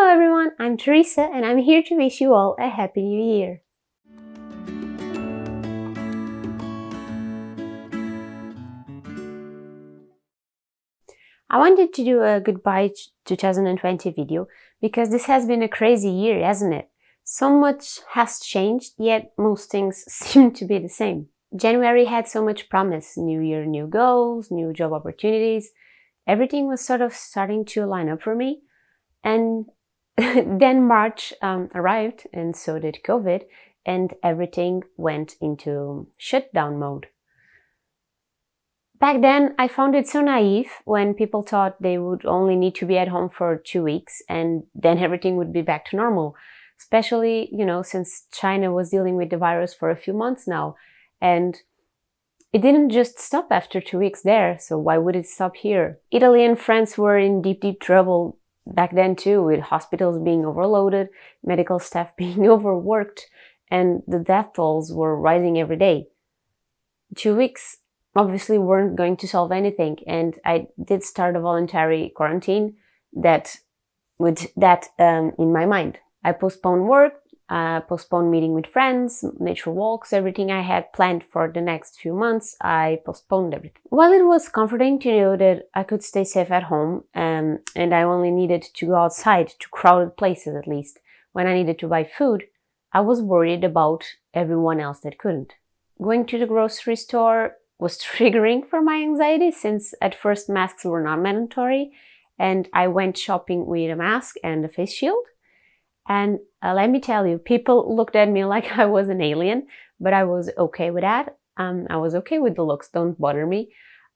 Hello everyone, I'm Theresa and I'm here to wish you all a Happy New Year. I wanted to do a goodbye 2020 video because this has been a crazy year, hasn't it? So much has changed, yet most things seem to be the same. January had so much promise, new year, new goals, new job opportunities. Everything was sort of starting to line up for me. And then March arrived and so did COVID, and everything went into shutdown mode. Back then, I found it so naive when people thought they would only need to be at home for 2 weeks and then everything would be back to normal. Especially, since China was dealing with the virus for a few months now. And it didn't just stop after 2 weeks there, so why would it stop here? Italy and France were in deep, deep trouble back then too, with hospitals being overloaded, medical staff being overworked, and the death tolls were rising every day. 2 weeks obviously weren't going to solve anything, and I did start a voluntary quarantine with that in my mind. I postponed work, postponed meeting with friends, nature walks, everything I had planned for the next few months, I postponed everything. While it was comforting to know that I could stay safe at home and I only needed to go outside to crowded places at least when I needed to buy food, I was worried about everyone else that couldn't. Going to the grocery store was triggering for my anxiety since at first masks were not mandatory and I went shopping with a mask and a face shield. And let me tell you, people looked at me like I was an alien, but I was okay with that. I was okay with the looks, don't bother me.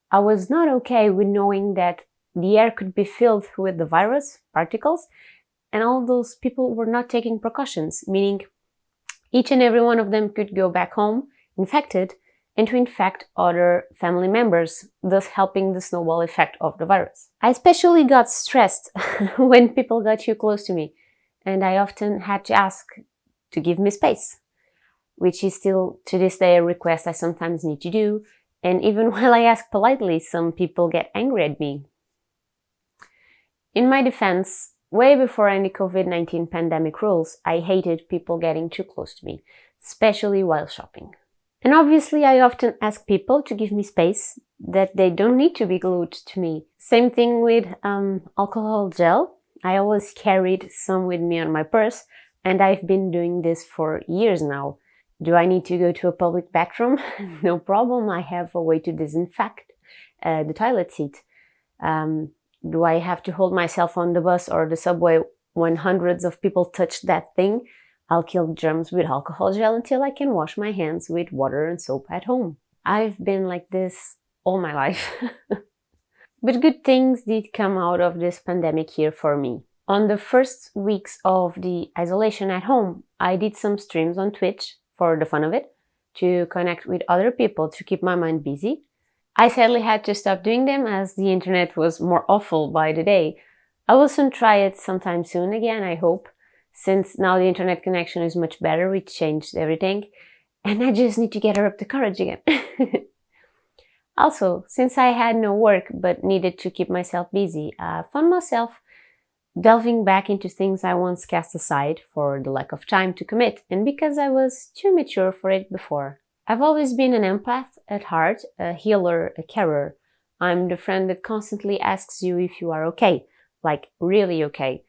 I was not okay with knowing that the air could be filled with the virus, particles, and all those people were not taking precautions, meaning each and every one of them could go back home infected and to infect other family members, thus helping the snowball effect of the virus. I especially got stressed when people got too close to me. And I often had to ask to give me space, which is still to this day a request I sometimes need to do. And even while I ask politely, some people get angry at me. In my defense, way before any COVID-19 pandemic rules, I hated people getting too close to me, especially while shopping. And obviously, I often ask people to give me space, that they don't need to be glued to me. Same thing with alcohol gel. I always carried some with me on my purse, and I've been doing this for years now. Do I need to go to a public bathroom? No problem, I have a way to disinfect the toilet seat. Do I have to hold myself on the bus or the subway when hundreds of people touch that thing? I'll kill germs with alcohol gel until I can wash my hands with water and soap at home. I've been like this all my life. But good things did come out of this pandemic year for me. On the first weeks of the isolation at home, I did some streams on Twitch for the fun of it, to connect with other people to keep my mind busy. I sadly had to stop doing them as the internet was more awful by the day. I will soon try it sometime soon again, I hope, since now the internet connection is much better, which changed everything, and I just need to get up the courage again. Also, since I had no work but needed to keep myself busy, I found myself delving back into things I once cast aside for the lack of time to commit and because I was too mature for it before. I've always been an empath at heart, a healer, a carer. I'm the friend that constantly asks you if you are okay, like really okay.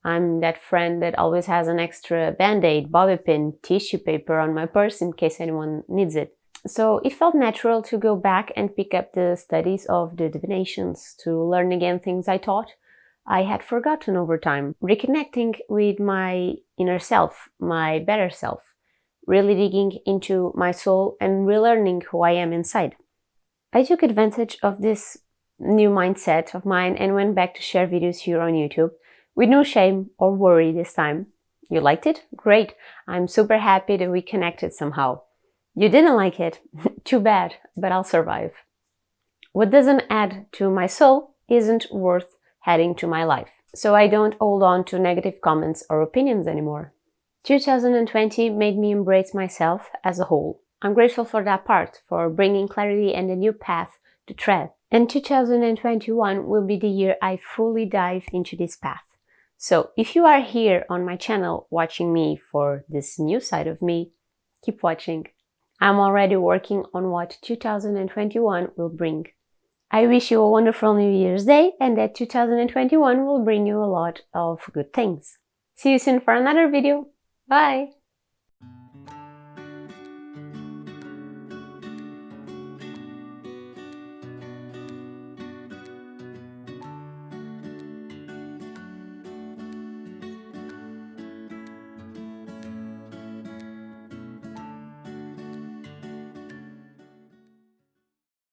I'm that friend that always has an extra band-aid, bobby pin, tissue paper on my purse in case anyone needs it. So it felt natural to go back and pick up the studies of the divinations, to learn again things I thought I had forgotten over time, reconnecting with my inner self, my better self, really digging into my soul and relearning who I am inside. I took advantage of this new mindset of mine and went back to share videos here on YouTube with no shame or worry this time. You liked it? Great! I'm super happy that we connected somehow. You didn't like it? Too bad, but I'll survive. What doesn't add to my soul isn't worth adding to my life. So I don't hold on to negative comments or opinions anymore. 2020 made me embrace myself as a whole. I'm grateful for that part, for bringing clarity and a new path to tread. And 2021 will be the year I fully dive into this path. So if you are here on my channel watching me for this new side of me, keep watching. I'm already working on what 2021 will bring. I wish you a wonderful New Year's Day and that 2021 will bring you a lot of good things. See you soon for another video. Bye!